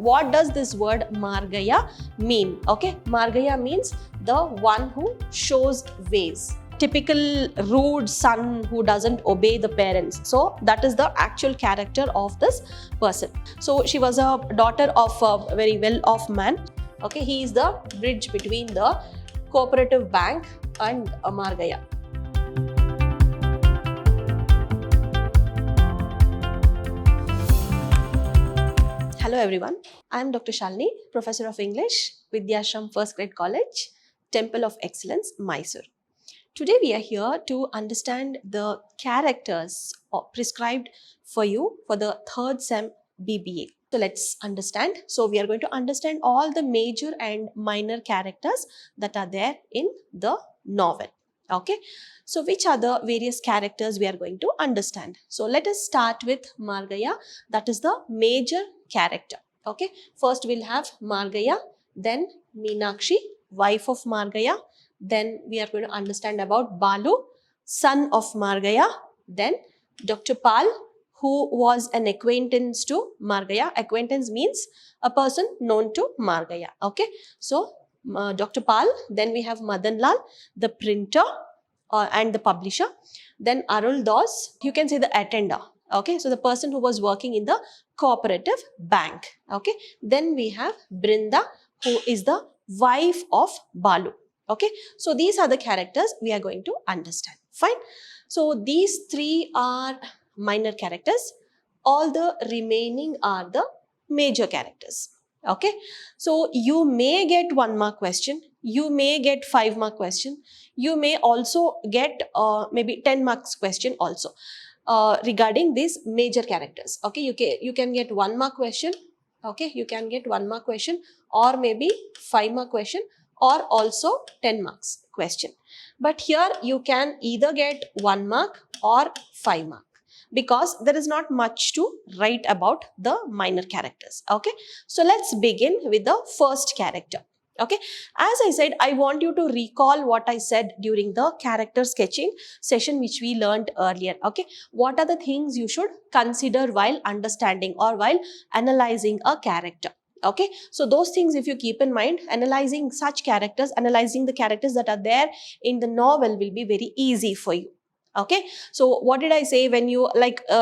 what does this word Margaya mean? Okay, Margaya means the one who shows ways. Typical rude son who doesn't obey the parents. So that is the actual character of this person. So she was a daughter of a very well-off man. Okay, he is the bridge between the Cooperative Bank and Margaya. Hello everyone, I am Dr. Shalini, Professor of English, Vidhyaashram First Grade College, Temple of Excellence, Mysuru. Today we are here to understand the characters prescribed for you for the third sem B.B.A. So let's understand. So we are going to understand all the major and minor characters that are there in the novel. Okay, so which are the various characters we are going to understand? So let us start with Margaya, that is the major character. Okay, first we'll have Margaya, then Meenakshi, wife of Margaya. Then we are going to understand about Balu, son of Margaya. Then Dr. Pal, who was an acquaintance to Margaya. Acquaintance means a person known to Margaya. Okay, so Dr. Pal. Then we have Madan Lal, the printer and the publisher. Then Arul Das, you can say the attender. Okay, so the person who was working in the Cooperative Bank. Okay, then we have Brinda, who is the wife of Balu. Okay, so these are the characters we are going to understand. Fine. So these three are minor characters. All the remaining are the major characters. Okay, so you may get 1 mark question, you may get 5 mark question, you may also get maybe 10 marks question also regarding these major characters. Okay, you can get 1 mark question. Okay, you can get 1 mark question or maybe 5 mark question or also 10 marks question. But here you can either get 1 mark or 5 mark, because there is not much to write about the minor characters. Okay, so let's begin with the first character. Okay, as I said, I want you to recall what I said during the character sketching session which we learned earlier. Okay, what are the things you should consider while understanding or while analyzing a character? Okay, so those things if you keep in mind, analyzing such characters, analyzing the characters that are there in the novel will be very easy for you. Okay, so what did I say? When you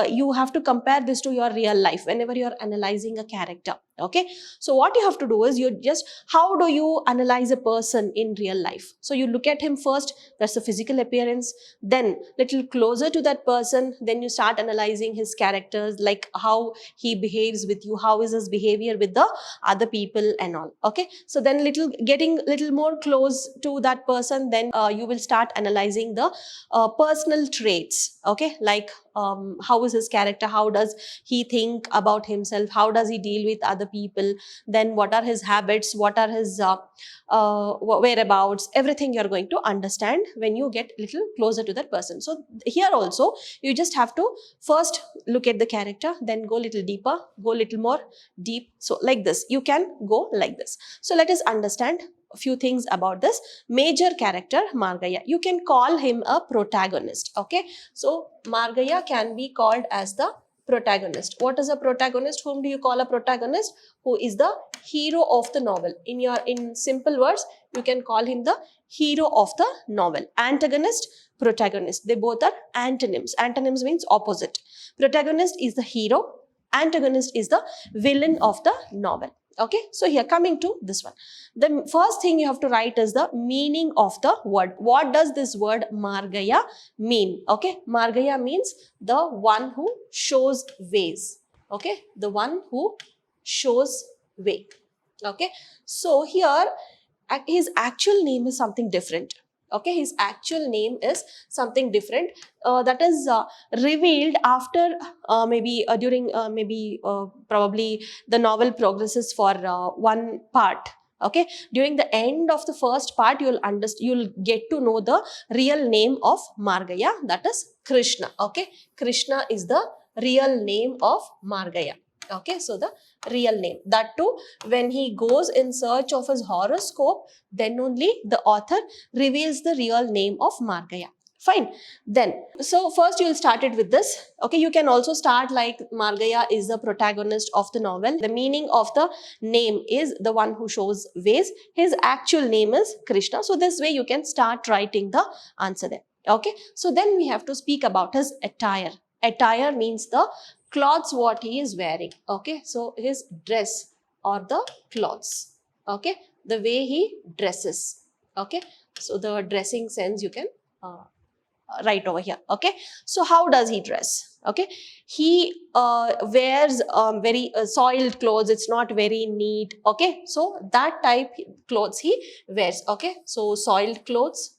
you have to compare this to your real life whenever you are analyzing a character. Okay, so what you have to do is how do you analyze a person in real life? So you look at him first, that's the physical appearance, then little closer to that person, then you start analyzing his characters, like how he behaves with you, how is his behavior with the other people and all. Okay, so then getting little more close to that person, then you will start analyzing the personal traits. Okay, like how is his character, how does he think about himself, how does he deal with other people, then what are his habits, what are his whereabouts, everything you're going to understand when you get little closer to that person. So here also you just have to first look at the character, then go little deeper, go little more deep. So like this, you can go like this. So let us understand a few things about this major character Margaya. You can call him a protagonist. Okay, so Margaya can be called as the protagonist. What is a protagonist? Whom do you call a protagonist? Who is the hero of the novel. In simple words, you can call him the hero of the novel. Antagonist, protagonist, they both are antonyms. Antonyms means opposite. Protagonist is the hero, antagonist is the villain of the novel. Okay, so here coming to this one, the first thing you have to write is the meaning of the word. What does this word Margaya mean? Okay, Margaya means the one who shows ways. Okay, the one who shows way. Okay, so here his actual name is something different. Okay, his actual name is something different that is revealed after during probably the novel progresses for one part. Okay, during the end of the first part, you'll get to know the real name of Margaya, that is Krishna. Okay, Krishna is the real name of Margaya. Okay, so the real name. That too, when he goes in search of his horoscope, then only the author reveals the real name of Margaya. Fine. Then, so first you'll start it with this. Okay, you can also start like Margaya is the protagonist of the novel. The meaning of the name is the one who shows ways. His actual name is Krishna. So this way you can start writing the answer there. Okay, so then we have to speak about his attire. Attire means the clothes what he is wearing. Okay, so his dress or the clothes. Okay, the way he dresses. Okay, so the dressing sense you can right over here. Okay, so how does he dress? Okay, he wears very soiled clothes. It's not very neat. Okay, so that type clothes he wears. Okay, so soiled clothes.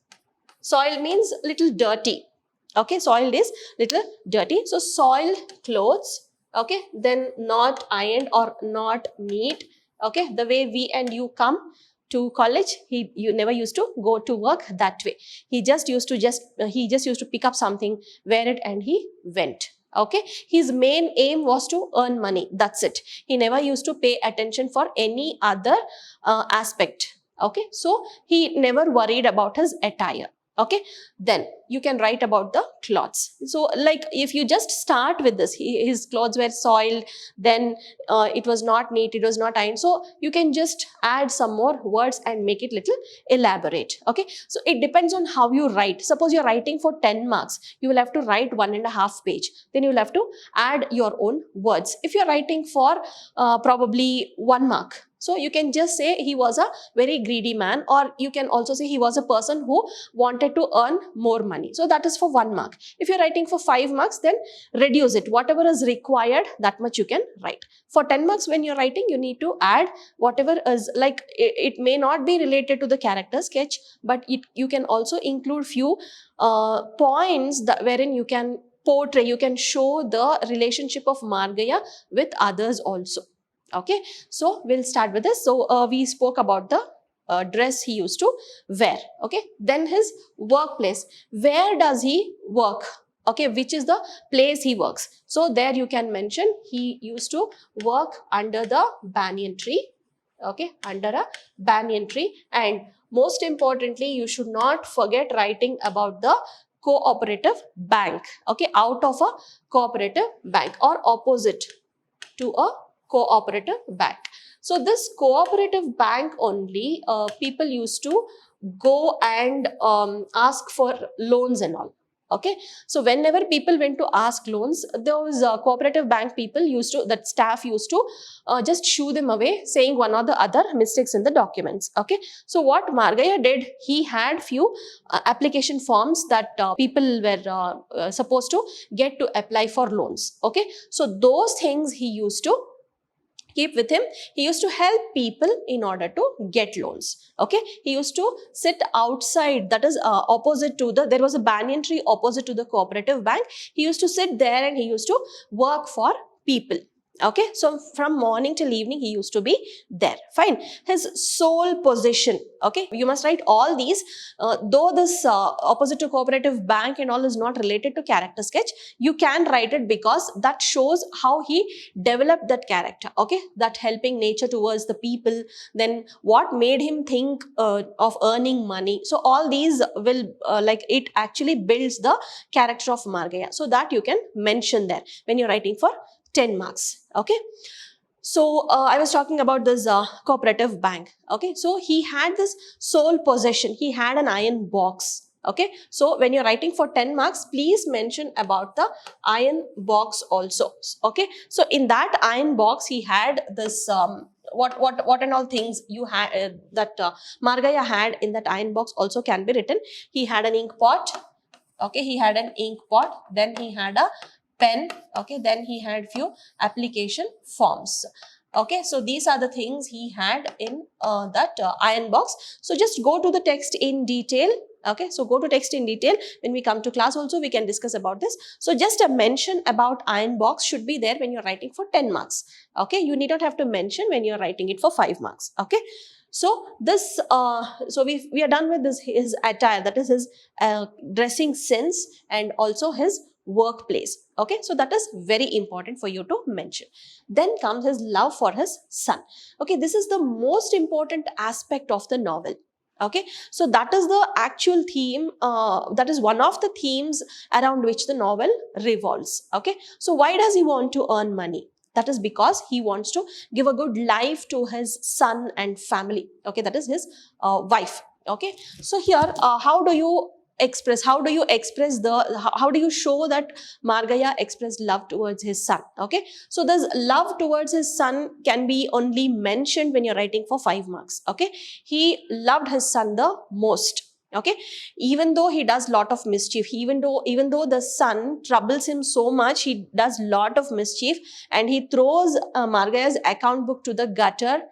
Soiled means little dirty. Okay, soiled is little dirty. So soiled clothes. Okay, then not ironed or not neat. Okay, the way we and you come to college, you never used to go to work that way. He just used to pick up something, wear it, and he went. Okay, his main aim was to earn money. That's it. He never used to pay attention for any other aspect. Okay, so he never worried about his attire. Okay, then you can write about the clothes. So like if you just start with this, his clothes were soiled, then it was not neat, it was not ironed. So you can just add some more words and make it little elaborate. Okay, so it depends on how you write. Suppose you're writing for 10 marks, you will have to write 1.5 page. Then you will have to add your own words. If you're writing for probably 1 mark, so you can just say he was a very greedy man, or you can also say he was a person who wanted to earn more money. So that is for 1 mark. If you're writing for 5 marks, then reduce it. Whatever is required, that much you can write. For 10 marks, when you're writing, you need to add whatever is like, it may not be related to the character sketch, but you can also include few points wherein you can portray, you can show the relationship of Margaya with others also. Okay, so we'll start with this. So we spoke about the dress he used to wear. Okay, then his workplace. Where does he work? Okay, which is the place he works? So there you can mention he used to work under the banyan tree. Okay, under a banyan tree. And most importantly, you should not forget writing about the cooperative bank. Okay, out of a cooperative bank or opposite to a cooperative bank. So this cooperative bank only people used to go and ask for loans and all. Okay, so whenever people went to ask loans, those cooperative bank people that staff used to just shoo them away, saying one or the other mistakes in the documents. Okay, so what Margaya did, he had few application forms that people were supposed to get to apply for loans. Okay, so those things he used to keep with him. He used to help people in order to get loans. Okay, he used to sit outside, that is opposite to there was a banyan tree opposite to the cooperative bank. He used to sit there and he used to work for people. Okay, so from morning till evening he used to be there. Fine. His sole position. Okay, you must write all these. Though this opposite to cooperative bank and all is not related to character sketch, you can write it because that shows how he developed that character. Okay, that helping nature towards the people, then what made him think of earning money. So all these will like it actually builds the character of Margaya. So that you can mention there when you're writing for 10 marks. Okay, so I was talking about this cooperative bank. Okay, so he had this sole possession. He had an iron box. Okay, so when you're writing for 10 marks, please mention about the iron box also. Okay, so in that iron box, he had this what and all things you had that Margaya had in that iron box also can be written. He had an ink pot. Okay, he had an ink pot. Then he had a pen. Okay, then he had few application forms. Okay, so these are the things he had in that iron box. So just go to the text in detail. Okay, so go to text in detail. When we come to class also, we can discuss about this. So just a mention about iron box should be there when you're writing for 10 marks. Okay, you need not have to mention when you're writing it for 5 marks. Okay, so this so we are done with this, his attire, that is his dressing sense, and also his workplace. Okay, so that is very important for you to mention. Then comes his love for his son. Okay, this is the most important aspect of the novel. Okay, so that is the actual theme, that is one of the themes around which the novel revolves. Okay, so why does he want to earn money? That is because he wants to give a good life to his son and family. Okay, that is his wife. Okay, so here how do you express how do you show that Margaya expressed love towards his son? Okay, so this love towards his son can be only mentioned when you're writing for 5 marks. Okay, he loved his son the most. Okay, even though he does lot of mischief, even though the son troubles him so much, he does lot of mischief and he throws Margaya's account book to the gutter,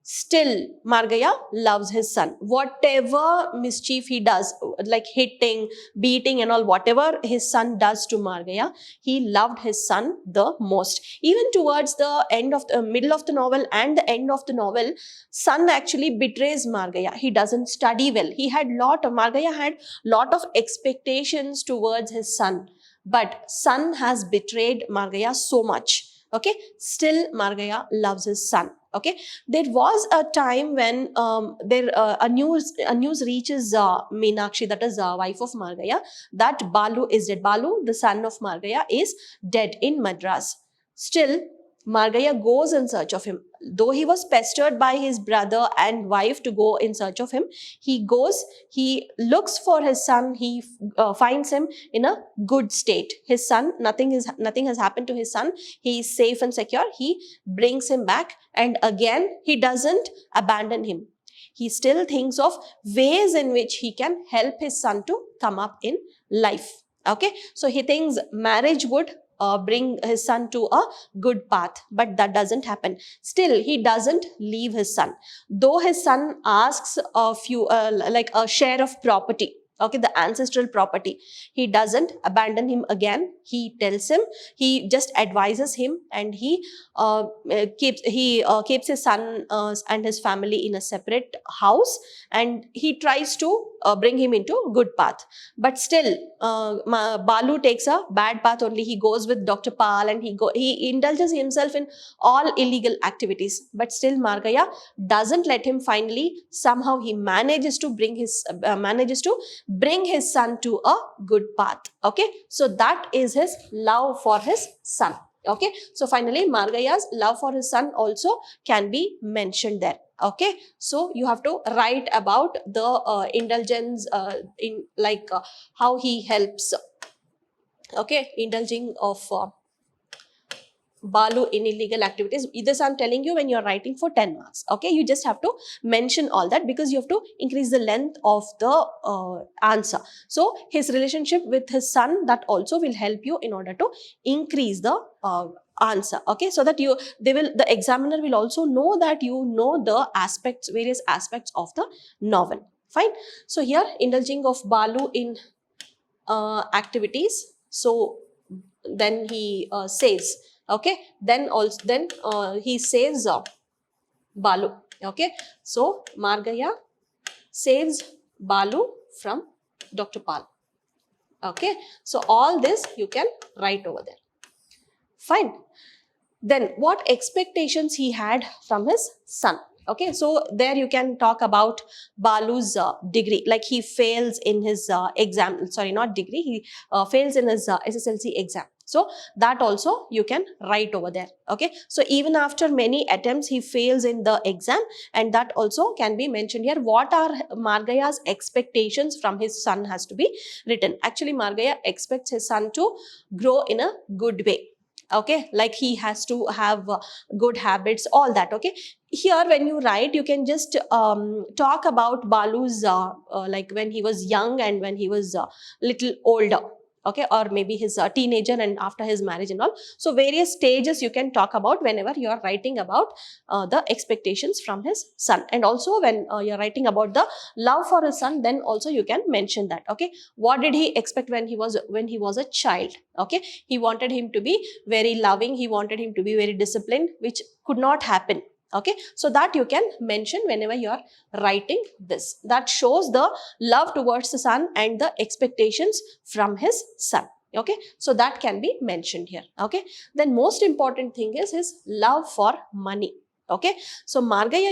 still Margaya loves his son. Whatever mischief he does, like hitting, beating and all, whatever his son does to Margaya, he loved his son the most. Even towards the end of the middle of the novel and the end of the novel, son actually betrays Margaya. He doesn't study well. Margaya had lot of expectations towards his son, but son has betrayed Margaya so much. Okay, still Margaya loves his son. Okay, there was a time when a news reaches Meenakshi, that is wife of Margaya, that Balu is dead. Balu, the son of Margaya, is dead in Madras. Still, Margaya goes in search of him. Though he was pestered by his brother and wife to go in search of him, he goes, he looks for his son, he finds him in a good state. His son, nothing has happened to his son. He is safe and secure. He brings him back, and again, he doesn't abandon him. He still thinks of ways in which he can help his son to come up in life. Okay, so he thinks marriage would bring his son to a good path, but that doesn't happen. Still, he doesn't leave his son, though his son asks a few like a share of property. Okay, the ancestral property, he doesn't abandon him again. He tells him, he just advises him, and he keeps his son and his family in a separate house, and he tries to bring him into good path. But still, Balu takes a bad path only. He goes with Dr. Pal, and he indulges himself in all illegal activities. But still, Margaya doesn't let him. Finally, somehow he manages to bring his son to a good path. Okay, so that is his love for his son. Okay, so finally Margaya's love for his son also can be mentioned there. Okay, so you have to write about the indulgence in like how he helps, okay, indulging of Balu in illegal activities. This I'm telling you when you're writing for 10 marks. Okay, you just have to mention all that because you have to increase the length of the answer. So his relationship with his son, that also will help you in order to increase the answer. Okay, so that the examiner will also know that you know the various aspects of the novel. Fine. So here, indulging of Balu in activities. So then he says, okay, then he saves Balu. Okay, so Margaya saves Balu from Dr. Pal. Okay, so all this you can write over there. Fine. Then what expectations he had from his son? Okay, so there you can talk about Balu's degree, like he fails in his exam, sorry, not degree, he fails in his SSLC exam. So that also you can write over there. Okay, so even after many attempts, he fails in the exam, and that also can be mentioned here. What are Margaya's expectations from his son has to be written. Actually, Margaya expects his son to grow in a good way. Okay, like he has to have good habits, all that. Okay, here when you write, you can just talk about Balu's like when he was young and when he was little older. Okay, or maybe his teenager and after his marriage and all. So various stages you can talk about whenever you are writing about the expectations from his son. And also when you're writing about the love for his son, then also you can mention that. Okay, what did he expect when he was a child? Okay, he wanted him to be very loving, he wanted him to be very disciplined, which could not happen. Okay, so that you can mention whenever you are writing this. That shows the love towards the son and the expectations from his son. Okay, so that can be mentioned here. Okay, then most important thing is his love for money. Okay, so Margaya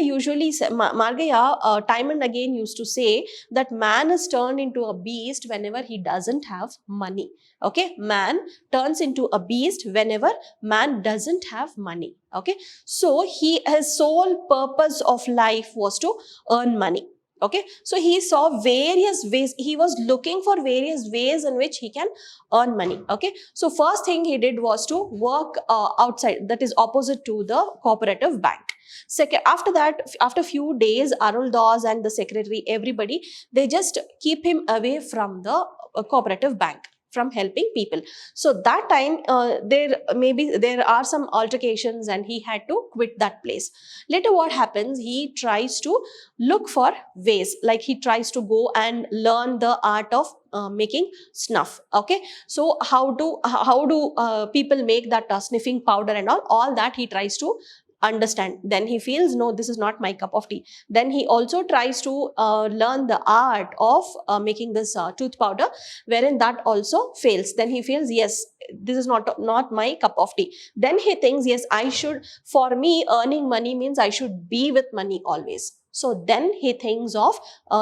time and again used to say that man is turned into a beast whenever he doesn't have money. Okay, man turns into a beast whenever man doesn't have money. Okay, so his sole purpose of life was to earn money. Okay, so he saw various ways, he was looking for various ways in which he can earn money. Okay, so first thing he did was to work outside, that is opposite to the cooperative bank. Second, after that, after few days, Arul Das and the secretary, everybody, they just keep him away from the cooperative bank, from helping people. So that time, there are some altercations and he had to quit that place. Later what happens, he tries to look for ways, like he tries to go and learn the art of making snuff. Okay, so how do people make that sniffing powder and all that he tries to understand. Then he feels, no, this is not my cup of tea. Then he also tries to learn the art of making this tooth powder, wherein that also fails. Then he feels, yes, this is not my cup of tea. Then he thinks, yes, I should, for me earning money means I should be with money always. So then he thinks of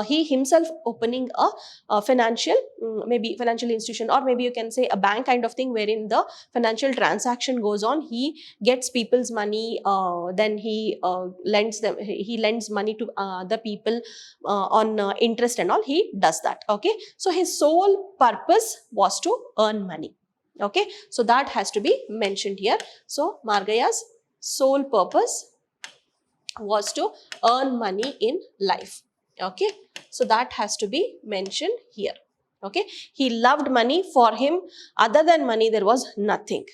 he himself opening a financial, maybe financial institution, or maybe you can say a bank kind of thing, wherein the financial transaction goes on. He gets people's money, then he lends money to the people on interest and all. He does that. Okay, so his sole purpose was to earn money. Okay, so that has to be mentioned here. So Margaya's sole purpose was to earn money in life. Okay, so that has to be mentioned here. Okay, he loved money. For him, other than money, there was nothing.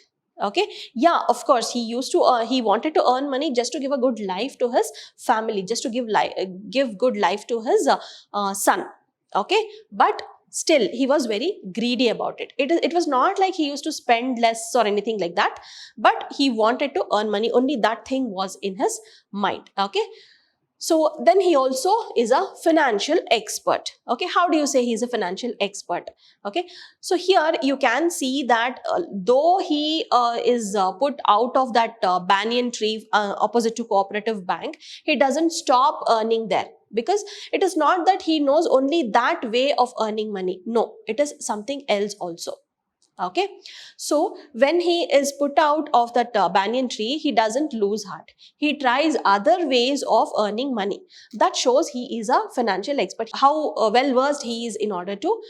Okay, yeah, of course, he used to he wanted to earn money just to give a good life to his family, just to give good life to his son. Okay, but still he was very greedy about it. It was not like he used to spend less or anything like that, but he wanted to earn money. Only that thing was in his mind. Okay, so then he also is a financial expert. Okay, how do you say he's a financial expert? Okay, so here you can see that though he is put out of that banyan tree opposite to cooperative bank, he doesn't stop earning there, because it is not that he knows only that way of earning money. No, it is something else also. Okay, so when he is put out of that banyan tree, he doesn't lose heart. He tries other ways of earning money. That shows he is a financial expert, how well versed he is in order to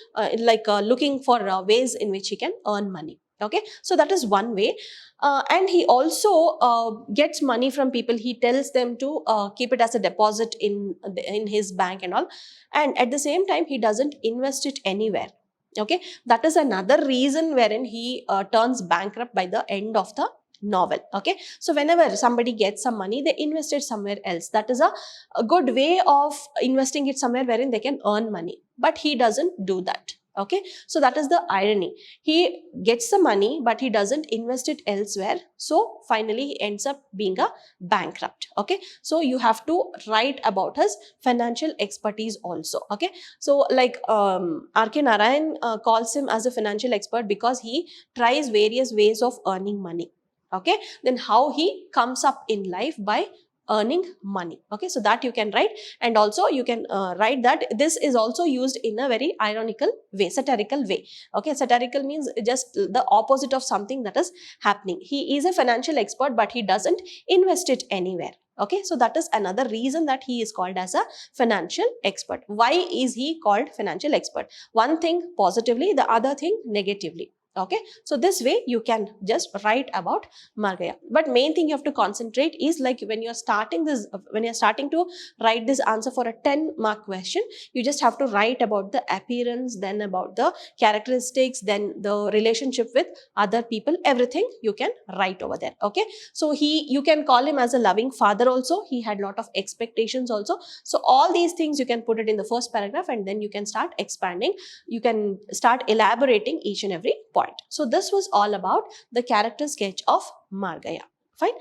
looking for ways in which he can earn money. Okay, so that is one way. And he also gets money from people. He tells them to keep it as a deposit in his bank and all, and at the same time he doesn't invest it anywhere. Okay, that is another reason wherein he turns bankrupt by the end of the novel. Okay, so whenever somebody gets some money, they invest it somewhere else. That is a good way of investing it somewhere wherein they can earn money, but he doesn't do that. Okay, so that is the irony. He gets the money, but he doesn't invest it elsewhere. So finally he ends up being a bankrupt. Okay, so you have to write about his financial expertise also. Okay, so like R.K. Narayan calls him as a financial expert because he tries various ways of earning money. Okay, then how he comes up in life by earning money. Okay, so that you can write, and also you can write that this is also used in a very ironical way, satirical way. Okay, satirical means just the opposite of something that is happening. He is a financial expert, but he doesn't invest it anywhere. Okay, so that is another reason that he is called as a financial expert. Why is he called financial expert? One thing positively, the other thing negatively. Okay, so this way you can just write about Margaya. But main thing you have to concentrate is, like, when you're starting to write this answer for a 10-mark question, you just have to write about the appearance, then about the characteristics, then the relationship with other people, everything you can write over there. Okay, so you can call him as a loving father also. He had lot of expectations also. So all these things you can put it in the first paragraph, and then you can start expanding. You can start elaborating each and every point. So this was all about the character sketch of Margaya. Fine.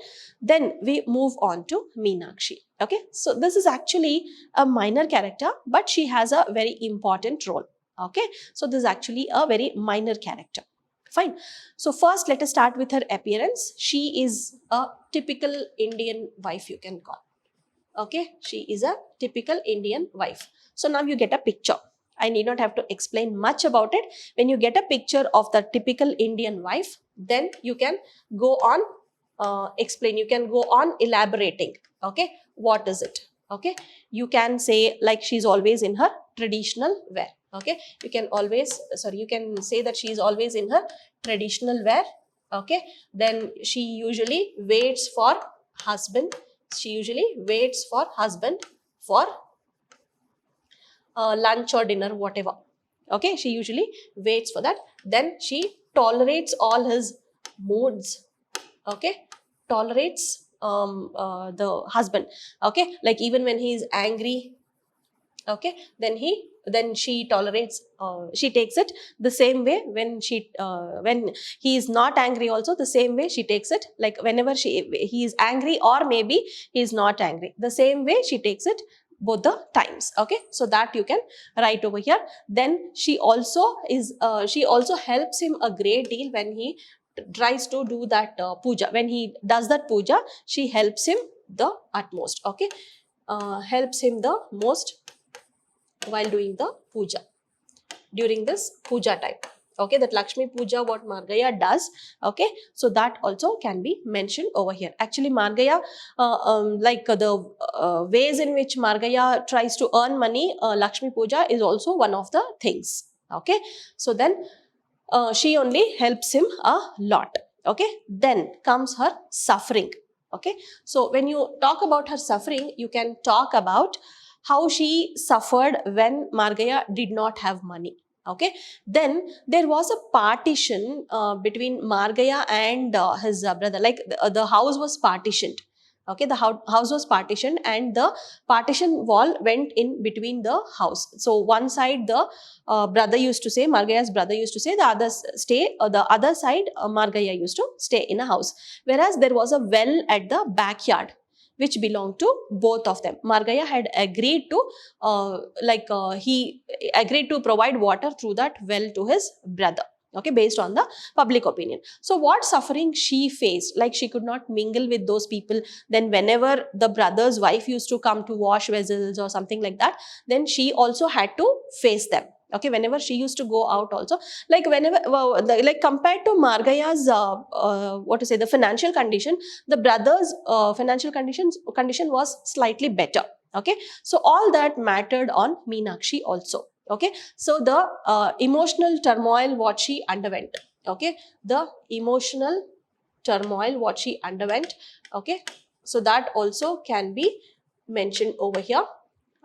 Then we move on to Meenakshi. Okay, so this is actually a minor character, but she has a very important role. Okay, so this is actually a very minor character. Fine. So first let us start with her appearance. She is a typical Indian wife, you can call. Okay, she is a typical Indian wife. So now you get a picture. I need not have to explain much about it. When you get a picture of the typical Indian wife, then you can go on explain, you can go on elaborating. Okay, what is it? Okay, you can say like she's always in her traditional wear. Okay, you can always, sorry, you can say that she is always in her traditional wear. Okay, then she usually waits for husband. She usually waits for husband for lunch or dinner, whatever. Okay, she usually waits for that. Then she tolerates all his moods. Okay, tolerates the husband. Okay, like even when he is angry, okay, then she tolerates, she takes it the same way when when he is not angry, also the same way she takes it. Like whenever he is angry, or maybe he is not angry, the same way she takes it both the times. Okay, so that you can write over here. Then she also is she also helps him a great deal when he tries to do that puja. When he does that puja, she helps him the utmost. Okay, helps him the most while doing the puja, during this puja time. Okay, that Lakshmi puja what Margaya does. Okay, so that also can be mentioned over here. Actually Margaya, the ways in which Margaya tries to earn money, Lakshmi puja is also one of the things. Okay, so then she only helps him a lot. Okay, then comes her suffering. Okay, so when you talk about her suffering, you can talk about how she suffered when Margaya did not have money. Okay, then there was a partition between Margaya and his brother. Like the house was partitioned. Okay, the house was partitioned, and the partition wall went in between the house. So one side the brother used to say, Margaya's brother used to say, the others stay, the other side Margaya used to stay in a house. Whereas there was a well at the backyard which belonged to both of them. Margaya had agreed to he agreed to provide water through that well to his brother. Okay, based on the public opinion. So what suffering she faced, like she could not mingle with those people. Then whenever the brother's wife used to come to wash vessels or something like that, then she also had to face them. Okay, whenever she used to go out also, like whenever like compared to Margaya's what to say, the financial condition, the brother's financial condition was slightly better. Okay, so all that mattered on Meenakshi also. Okay, so the emotional turmoil what she underwent. Okay, the emotional turmoil what she underwent. Okay, so that also can be mentioned over here.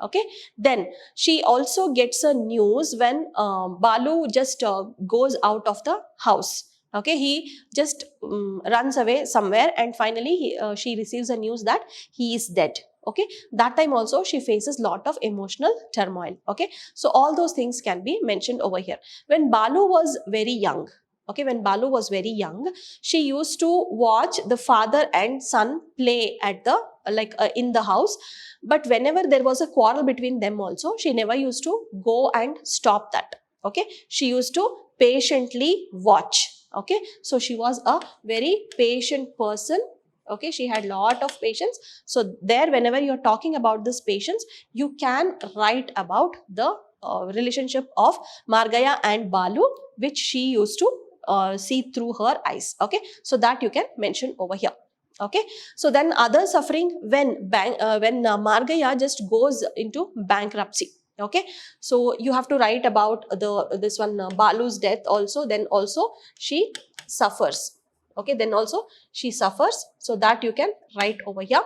Okay, then she also gets a news when Balu just goes out of the house. Okay, he just runs away somewhere, and finally she receives a news that he is dead. Okay, that time also she faces lot of emotional turmoil. Okay, so all those things can be mentioned over here. When Balu was very young, okay, when Balu was very young, she used to watch the father and son play at the in the house. But whenever there was a quarrel between them also, she never used to go and stop that. Okay, she used to patiently watch. Okay, so she was a very patient person. Okay, she had lot of patience. So there, whenever you're talking about this patience, you can write about the relationship of Margaya and Balu, which she used to see through her eyes. Okay, so that you can mention over here. Okay, so then other suffering when Margaya just goes into bankruptcy. Okay, so you have to write about this one Balu's death also. Then also she suffers. Okay, then also she suffers, so that you can write over here.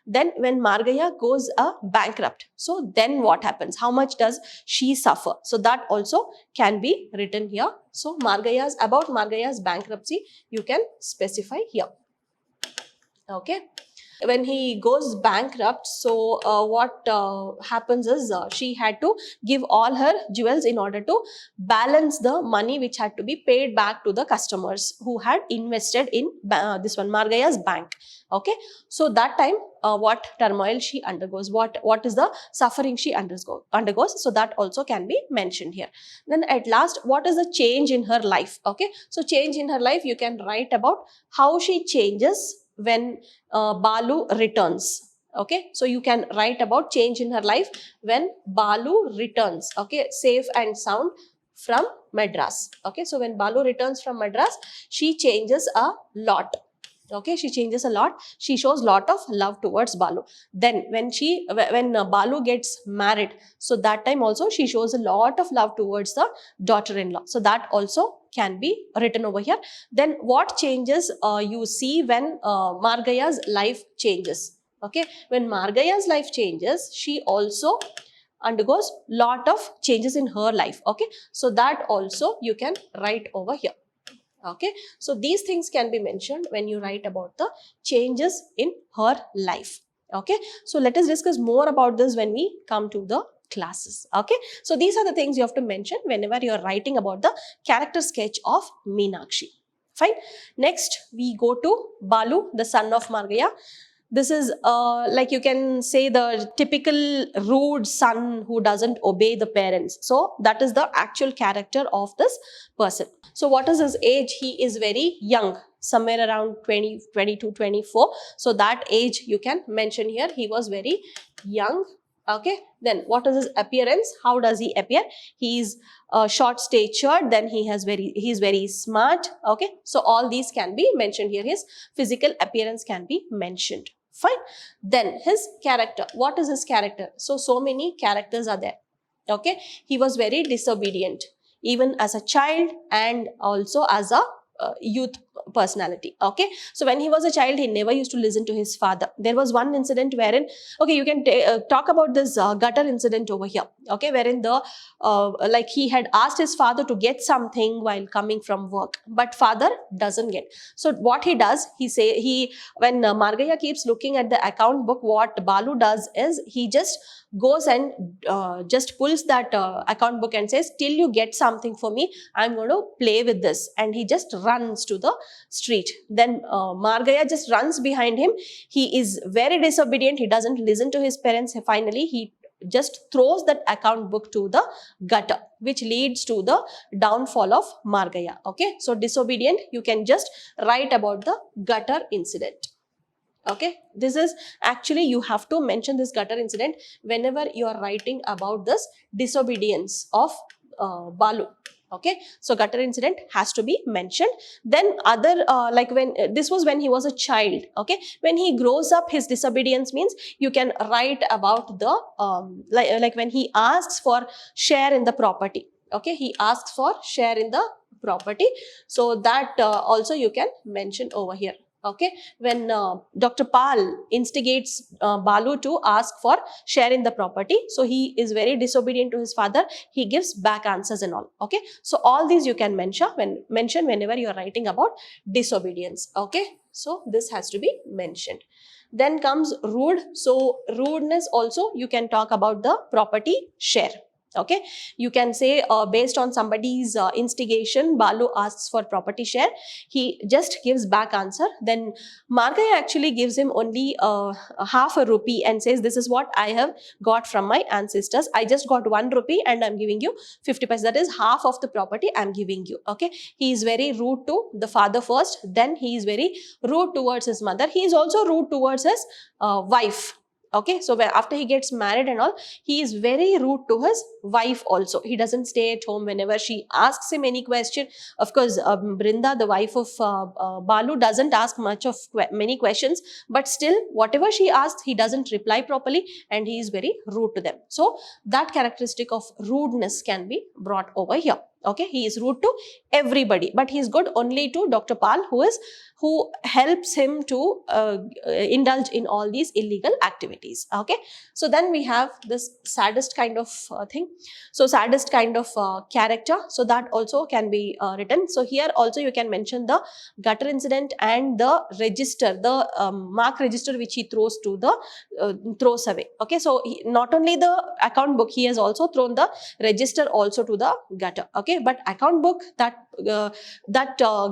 Then when Margaya goes bankrupt, so then what happens, how much does she suffer, so that also can be written here. So about Margaya's bankruptcy you can specify here. Okay, when he goes bankrupt, so what happens is she had to give all her jewels in order to balance the money which had to be paid back to the customers who had invested in this one Margaya's bank. Okay, so that time what turmoil she undergoes, what is the suffering she undergoes, so that also can be mentioned here. Then at last, what is the change in her life? Okay, so change in her life, you can write about how she changes when Balu returns. Okay, so you can write about change in her life when Balu returns, okay, safe and sound from Madras. Okay, so when Balu returns from Madras, she changes a lot. Okay, she changes a lot. She shows lot of love towards Balu. Then when Balu gets married, so that time also she shows a lot of love towards the daughter-in-law. So that also can be written over here. Then what changes you see when Margaya's life changes? Okay, when Margaya's life changes, she also undergoes lot of changes in her life. Okay, so that also you can write over here. Okay, so these things can be mentioned when you write about the changes in her life. Okay, so let us discuss more about this when we come to the classes. Okay, so these are the things you have to mention whenever you are writing about the character sketch of Meenakshi. Fine. Next we go to Balu, the son of Margaya. This is like you can say the typical rude son who doesn't obey the parents. So that is the actual character of this person. So what is his age? He is very young, somewhere around 20, 22, 24. So that age you can mention here. He was very young. Okay, then what is his appearance? How does he appear? He is short statured, then he is very smart. Okay, so all these can be mentioned here. His physical appearance can be mentioned. Fine. Then his character. What is his character? So many characters are there. Okay, he was very disobedient, even as a child and also as a youth personality. Okay, so when he was a child, he never used to listen to his father. There was one incident wherein, okay, you can talk about this gutter incident over here. Okay, wherein the like he had asked his father to get something while coming from work, but father doesn't get. So what he does, when Margaya keeps looking at the account book, what Balu does is he just goes and just pulls that account book and says, till you get something for me, I'm going to play with this. And he just runs to the street. Then Margaya just runs behind him. He is very disobedient. He doesn't listen to his parents. Finally, he just throws that account book to the gutter, which leads to the downfall of Margaya. Okay, so disobedient, you can just write about the gutter incident. Okay, this is actually, you have to mention this gutter incident whenever you are writing about this disobedience of Balu. Okay, so gutter incident has to be mentioned. Then other like when this was when he was a child. Okay, when he grows up, his disobedience means you can write about the like when he asks for share in the property. Okay, he asks for share in the property, so that also you can mention over here. Okay, when Dr. Pal instigates Balu to ask for share in the property, so he is very disobedient to his father. He gives back answers and all. Okay, so all these you can mention whenever you are writing about disobedience. Okay, so this has to be mentioned. Then comes rude. So rudeness also you can talk about the property share. Okay, you can say based on somebody's instigation, Balu asks for property share. He just gives back answer. Then Margaya actually gives him only half a rupee and says, this is what I have got from my ancestors. I just got 1 rupee and I'm giving you 50 paise. That is half of the property I'm giving you. Okay, he is very rude to the father first, then he is very rude towards his mother. He is also rude towards his wife. Okay, so after he gets married and all, he is very rude to his wife also. He doesn't stay at home whenever she asks him any question. Of course, Brinda, the wife of Balu, doesn't ask much of many questions, but still, whatever she asks, he doesn't reply properly and he is very rude to them. So that characteristic of rudeness can be brought over here. Okay, he is rude to everybody, but he is good only to Dr. Pal, who helps him to indulge in all these illegal activities. Okay, so then we have this saddest kind of thing. So saddest kind of character. So that also can be written. So here also you can mention the gutter incident and the register, the mark register which he throws to the throws away. Okay, so not only the account book, he has also thrown the register also to the gutter. Okay, but account book that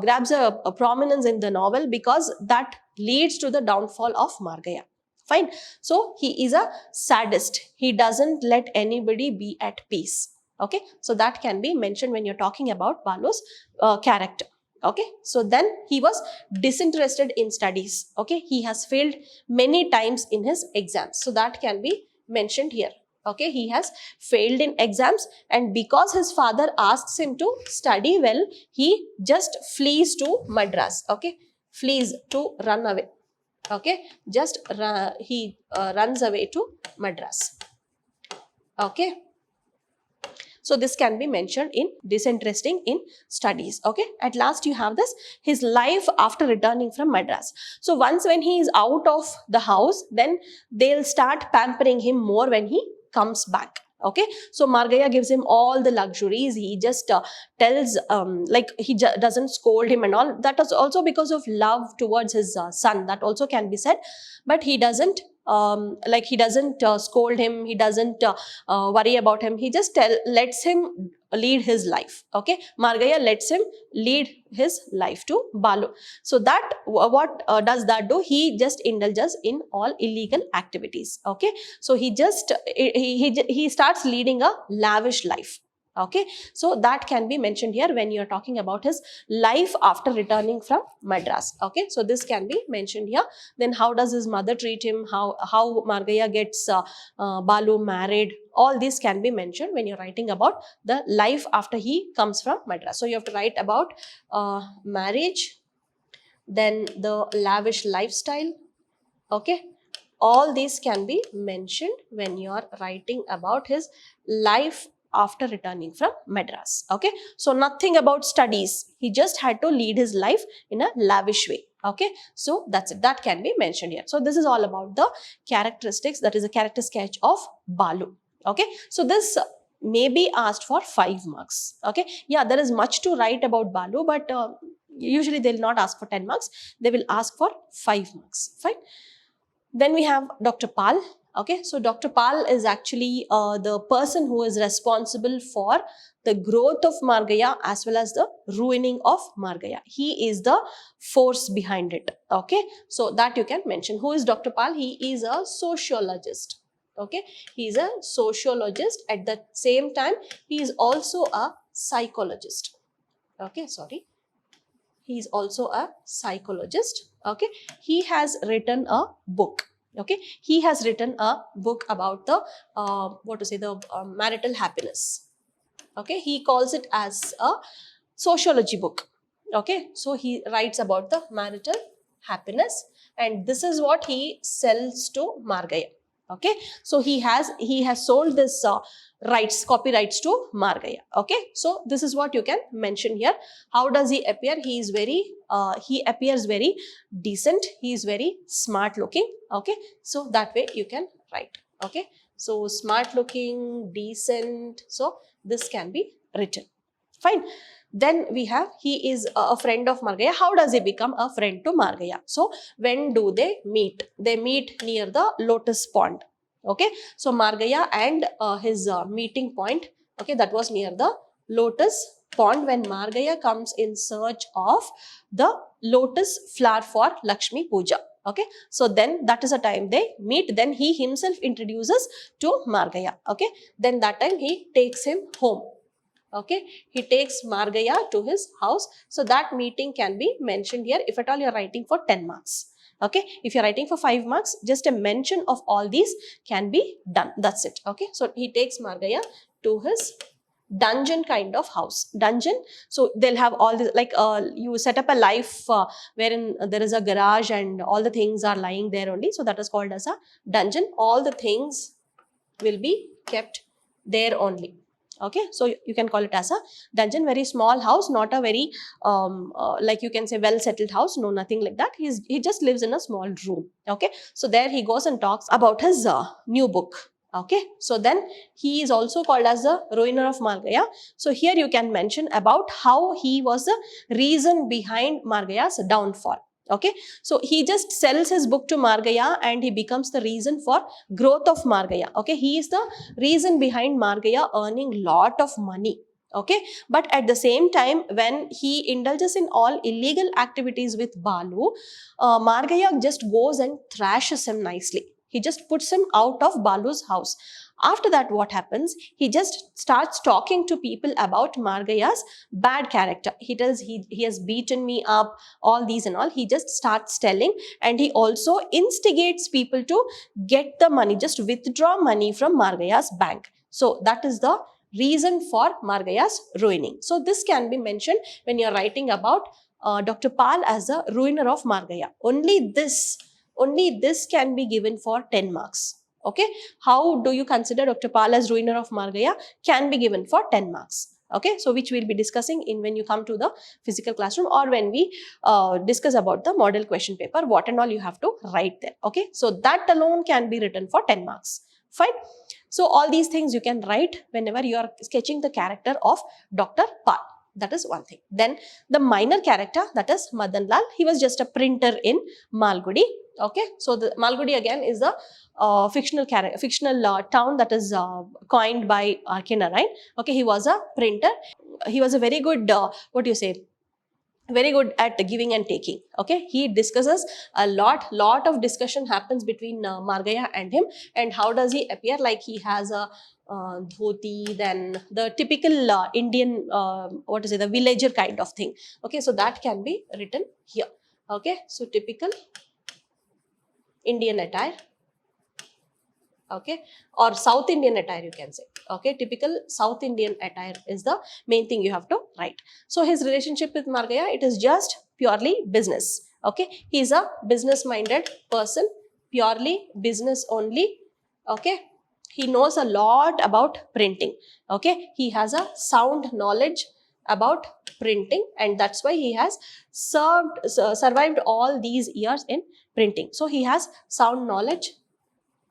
grabs a prominence in the novel because that leads to the downfall of Margaya. Fine. So he is a sadist. He doesn't let anybody be at peace. Okay. So that can be mentioned when you're talking about Balu's character. Okay. So then he was disinterested in studies. Okay. He has failed many times in his exams. So that can be mentioned here. Okay. He has failed in exams, and because his father asks him to study well, he just flees to Madras. Okay. Flees to run away. Okay, just he runs away to Madras. Okay, so this can be mentioned in disinteresting in studies. Okay, at last you have this, his life after returning from Madras. So once when he is out of the house, then they'll start pampering him more when he comes back. Okay, so Margaya gives him all the luxuries. He just tells like he doesn't scold him and all. That is also because of love towards his son. That also can be said, but he doesn't like he doesn't scold him. He doesn't worry about him. He just lets him lead his life. Okay, Margaya lets him lead his life to Balu. So that what does that do? He just indulges in all illegal activities. Okay, so he just he starts leading a lavish life. Okay, so that can be mentioned here when you're talking about his life after returning from Madras. Okay, so this can be mentioned here. Then how does his mother treat him? How Margaya gets Balu married? All this can be mentioned when you're writing about the life after he comes from Madras. So you have to write about marriage, then the lavish lifestyle. Okay, all these can be mentioned when you are writing about his life after returning from Madras. Okay, so nothing about studies. He just had to lead his life in a lavish way. Okay, so that's it. That can be mentioned here. So this is all about the characteristics. That is a character sketch of Balu. Okay, so this may be asked for 5 marks. Okay, yeah, there is much to write about Balu, but usually they will not ask for 10 marks. They will ask for 5 marks. Fine. Then we have Dr. Pal. Okay, so Dr. Pal is actually the person who is responsible for the growth of Margaya as well as the ruining of Margaya. He is the force behind it. Okay, so that you can mention. Who is Dr. Pal? He is a sociologist. Okay, he is a sociologist. At the same time, he is also a psychologist. Okay, sorry. He is also a psychologist. Okay, he has written a book. Okay, he has written a book about the marital happiness. Okay, he calls it as a sociology book. Okay, so he writes about the marital happiness, and this is what he sells to Margaya. Okay, so he has sold this copyrights to Margaya. Okay, so this is what you can mention here. How does he appear? He is very he appears very decent. He is very smart looking. Okay, so that way you can write. Okay, so smart looking, decent. So this can be written. Fine. Then we have, he is a friend of Margaya. How does he become a friend to Margaya? So when do they meet? They meet near the lotus pond. Okay, so Margaya and his meeting point, okay, that was near the lotus pond when Margaya comes in search of the lotus flower for Lakshmi Puja. Okay, so then that is a time they meet. Then he himself introduces to Margaya. Okay, then that time he takes him home. Okay, he takes Margaya to his house. So that meeting can be mentioned here if at all you are writing for 10 marks. Okay, if you are writing for 5 marks, just a mention of all these can be done. That's it. Okay, so he takes Margaya to his dungeon kind of house. Dungeon, so they'll have all this, like you set up a life wherein there is a garage and all the things are lying there only. So that is called as a dungeon. All the things will be kept there only. Okay, so you can call it as a dungeon. Very small house, not a very like you can say well settled house. No, nothing like that. He just lives in a small room. Okay, so there he goes and talks about his new book. Okay, so then he is also called as the ruiner of Margaya. So here you can mention about how he was the reason behind Margaya's downfall. Okay, so he just sells his book to Margaya and he becomes the reason for growth of Margaya. Okay, he is the reason behind Margaya earning lot of money. Okay, but at the same time, when he indulges in all illegal activities with Balu, Margaya just goes and thrashes him nicely. He just puts him out of Balu's house. After that, what happens? He just starts talking to people about Margaya's bad character. He tells he has beaten me up, all these and all. He just starts telling, and he also instigates people to get the money, just withdraw money from Margaya's bank. So that is the reason for Margaya's ruining. So this can be mentioned when you are writing about Dr. Pal as a ruiner of Margaya. Only this can be given for 10 marks. Okay, how do you consider Dr. Pal as ruiner of Margaya? Can be given for 10 marks. Okay, so which we'll be discussing in when you come to the physical classroom, or when we discuss about the model question paper, what and all you have to write there. Okay, so that alone can be written for 10 marks. Fine. So all these things you can write whenever you are sketching the character of Dr. Pal. That is one thing. Then the minor character, that is Madan Lal. He was just a printer in Malgudi. Okay, so the Malgudi again is the fictional town that is coined by R.K. Narayan. Okay, he was a printer. He was a very good, very good at giving and taking. Okay, he discusses a lot of discussion happens between Margaya and him. And how does he appear? Like he has a dhoti, then the typical Indian, the villager kind of thing. Okay, so that can be written here. Okay, so typical Indian attire. Okay, or South Indian attire you can say. Okay, typical South Indian attire is the main thing you have to write. So his relationship with Margaya, it is just purely business. Okay, he is a business minded person, purely business only. Okay, he knows a lot about printing. Okay, he has a sound knowledge about printing, and that's why he has survived all these years in printing. So he has sound knowledge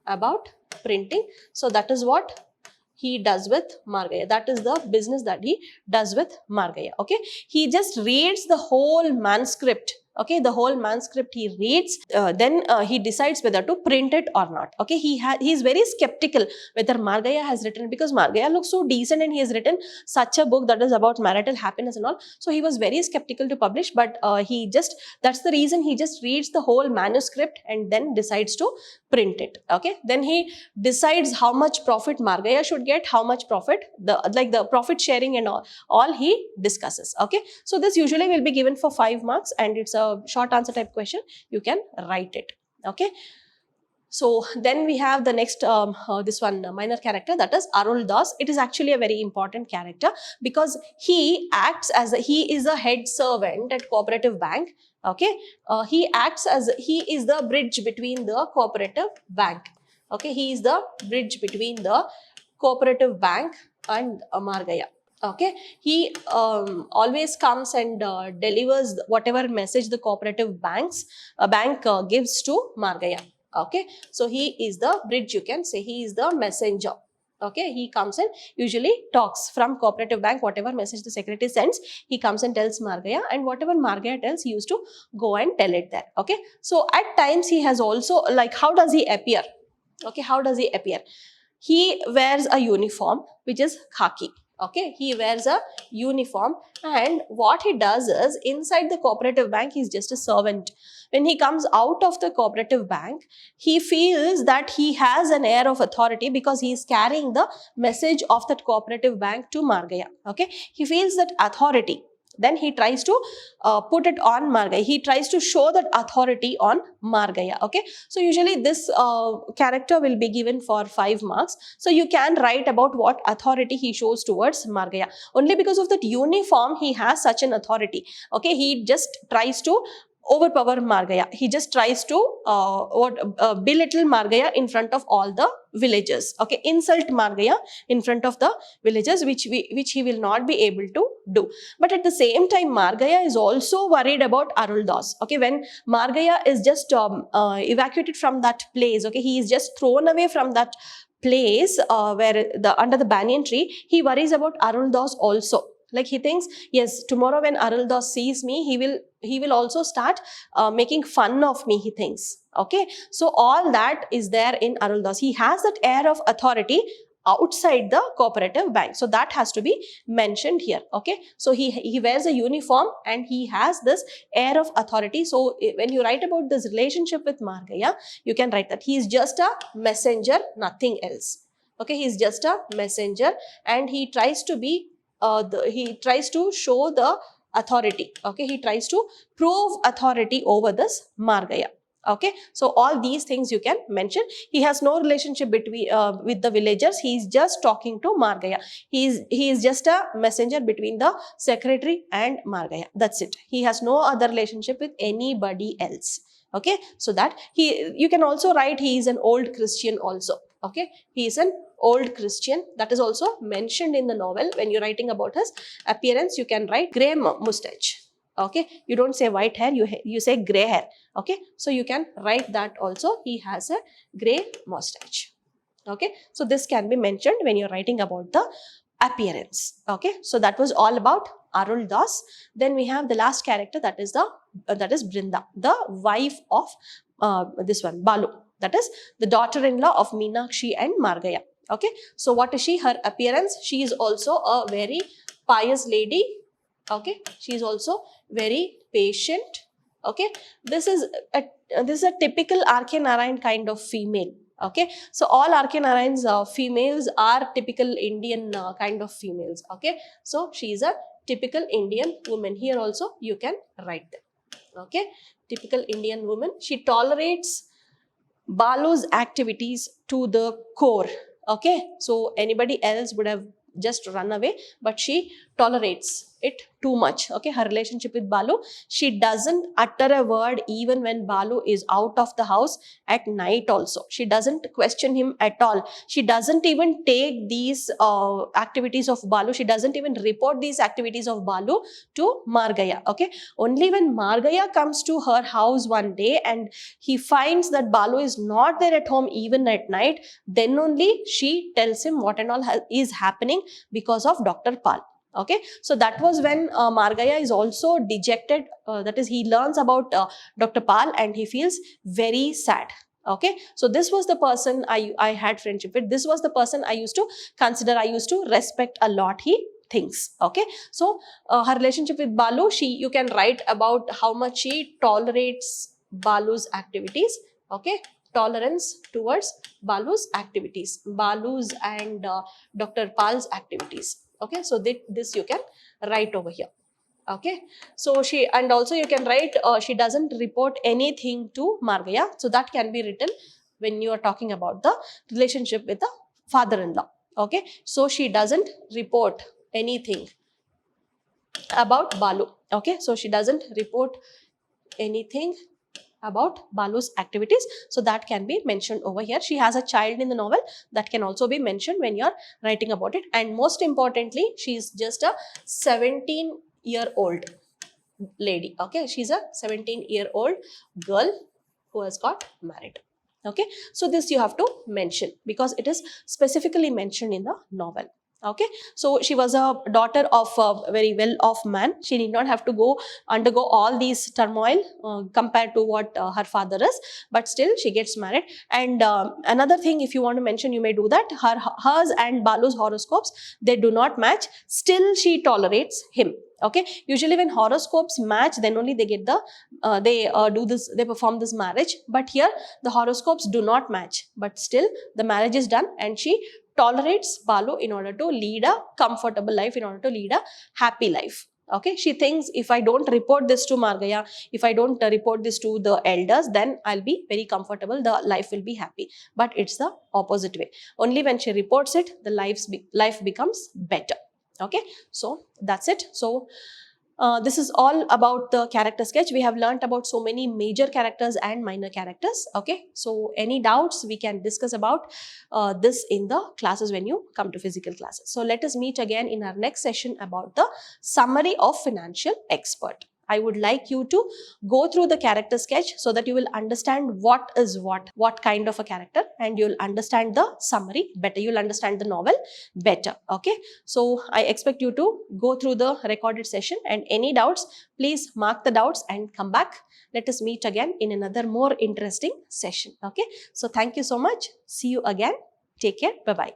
about printing. So that is what he does with Margaya. That is the business that he does with Margaya. Okay, he just reads the whole manuscript. Okay, the whole manuscript he reads, then he decides whether to print it or not. Okay, he is very skeptical whether Margaya has written, because Margaya looks so decent and he has written such a book that is about marital happiness and all. So he was very skeptical to publish, but that's the reason he just reads the whole manuscript and then decides to print it. Okay, then he decides how much profit Margaya should get, how much profit, the profit sharing and all he discusses. Okay, so this usually will be given for 5 marks, and it's a short answer type question. You can write it. Okay, so then we have the next this one minor character, that is Arul Das. It is actually a very important character because he acts as he is a head servant at Cooperative Bank. Okay, he is the bridge between the Cooperative Bank. Okay, he is the bridge between the Cooperative Bank and Margaya. Okay, he always comes and delivers whatever message the Cooperative bank gives to Margaya. Okay, so he is the bridge, you can say. He is the messenger. Okay, he comes and usually talks from Cooperative Bank, whatever message the secretary sends, he comes and tells Margaya, and whatever Margaya tells, he used to go and tell it there. Okay, so at times he has also, like, how does he appear? Okay, how does he appear? He wears a uniform which is khaki. Okay, he wears a uniform, and what he does is, inside the Cooperative Bank, he's just a servant. When he comes out of the Cooperative Bank, he feels that he has an air of authority because he is carrying the message of that Cooperative Bank to Margaya. Okay, he feels that authority. Then he tries to put it on Margaya. He tries to show that authority on Margaya. Okay, so usually this character will be given for 5 marks. So you can write about what authority he shows towards Margaya. Only because of that uniform, he has such an authority. Okay, he just tries to overpower Margaya. He just tries to belittle Margaya in front of all the villagers. Okay, insult Margaya in front of the villagers, which he will not be able to do. But at the same time, Margaya is also worried about Arul Das. Okay, when Margaya is just evacuated from that place, okay, he is just thrown away from that place where under the banyan tree, he worries about Arul Das also. Like, he thinks, yes, tomorrow when Arul Das sees me, he will also start making fun of me, he thinks. Okay, so all that is there in Arul Das. He has that air of authority outside the cooperative bank. So that has to be mentioned here. Okay, so he wears a uniform and he has this air of authority. So when you write about this relationship with Margaya, you can write that he is just a messenger, nothing else. Okay, he is just a messenger and he tries to be he tries to show the authority. Okay, he tries to prove authority over this Margaya. Okay, so all these things you can mention. He has no relationship between with the villagers. He is just talking to Margaya. He is just a messenger between the secretary and Margaya. That's it. He has no other relationship with anybody else. Okay, so that you can also write he is an old Christian also. Okay, he is an old Christian. That is also mentioned in the novel. When you're writing about his appearance, you can write grey mustache. Okay, you don't say white hair, you say grey hair. Okay, so you can write that also. He has a grey mustache. Okay, so this can be mentioned when you're writing about the appearance. Okay, so that was all about Arul Das. Then we have the last character, that is Brinda, the wife of this one Balu, that is the daughter-in-law of Meenakshi and Margaya. Okay, so what is she? Her appearance, she is also a very pious lady. Okay, she is also very patient. Okay, this is a typical R.K. Narayan kind of female. Okay, so all R.K. Narayan's females are typical Indian kind of females. Okay, so she is a typical Indian woman. Here also you can write that. Okay, typical Indian woman. She tolerates Balu's activities to the core. Okay, so anybody else would have just run away, but she tolerates it too much. Okay, her relationship with Balu, she doesn't utter a word even when Balu is out of the house at night also. She doesn't question him at all. She doesn't even take these activities of Balu. She doesn't even report these activities of Balu to Margaya. Okay, only when Margaya comes to her house one day and he finds that Balu is not there at home even at night, then only she tells him what and all is happening because of Dr. Pal. Okay, so that was when Margaya is also dejected. That is, he learns about Dr. Pal and he feels very sad. Okay, so this was the person I had friendship with. This was the person I used to consider, I used to respect a lot. He thinks. Okay, so her relationship with Balu, you can write about how much she tolerates Balu's activities. Okay, tolerance towards Balu's activities, Balu's and Dr. Pal's activities. Okay, so this you can write over here. Okay, so she, and also you can write she doesn't report anything to Margaya. So that can be written when you are talking about the relationship with the father-in-law. Okay, so she doesn't report anything about Balu. Okay, so she doesn't report anything about Balu's activities. So that can be mentioned over here. She has a child in the novel. That can also be mentioned when you're writing about it. And most importantly, she's just a 17-year-old lady. Okay, she's a 17-year-old girl who has got married. Okay, so this you have to mention because it is specifically mentioned in the novel. Okay, so she was a daughter of a very well-off man. She did not have to undergo all these turmoil compared to what her father is, but still she gets married. And another thing, if you want to mention, you may do that. Hers and Balu's horoscopes, they do not match. Still, she tolerates him. Okay, usually when horoscopes match, then only they get the they perform this marriage. But here the horoscopes do not match, but still the marriage is done, and she tolerates Balu in order to lead a comfortable life, in order to lead a happy life. Okay, she thinks if I don't report this to Margaya, if I don't report this to the elders, then I'll be very comfortable, the life will be happy. But it's the opposite way. Only when she reports it, the life becomes better. Okay, so that's it. So this is all about the character sketch. We have learnt about so many major characters and minor characters. Okay, so any doubts we can discuss about this in the classes when you come to physical classes. So let us meet again in our next session about the summary of financial expert. I would like you to go through the character sketch so that you will understand what is what kind of a character, and you'll understand the summary better. You'll understand the novel better. Okay, so I expect you to go through the recorded session, and any doubts, please mark the doubts and come back. Let us meet again in another more interesting session. Okay, so thank you so much. See you again. Take care. Bye-bye.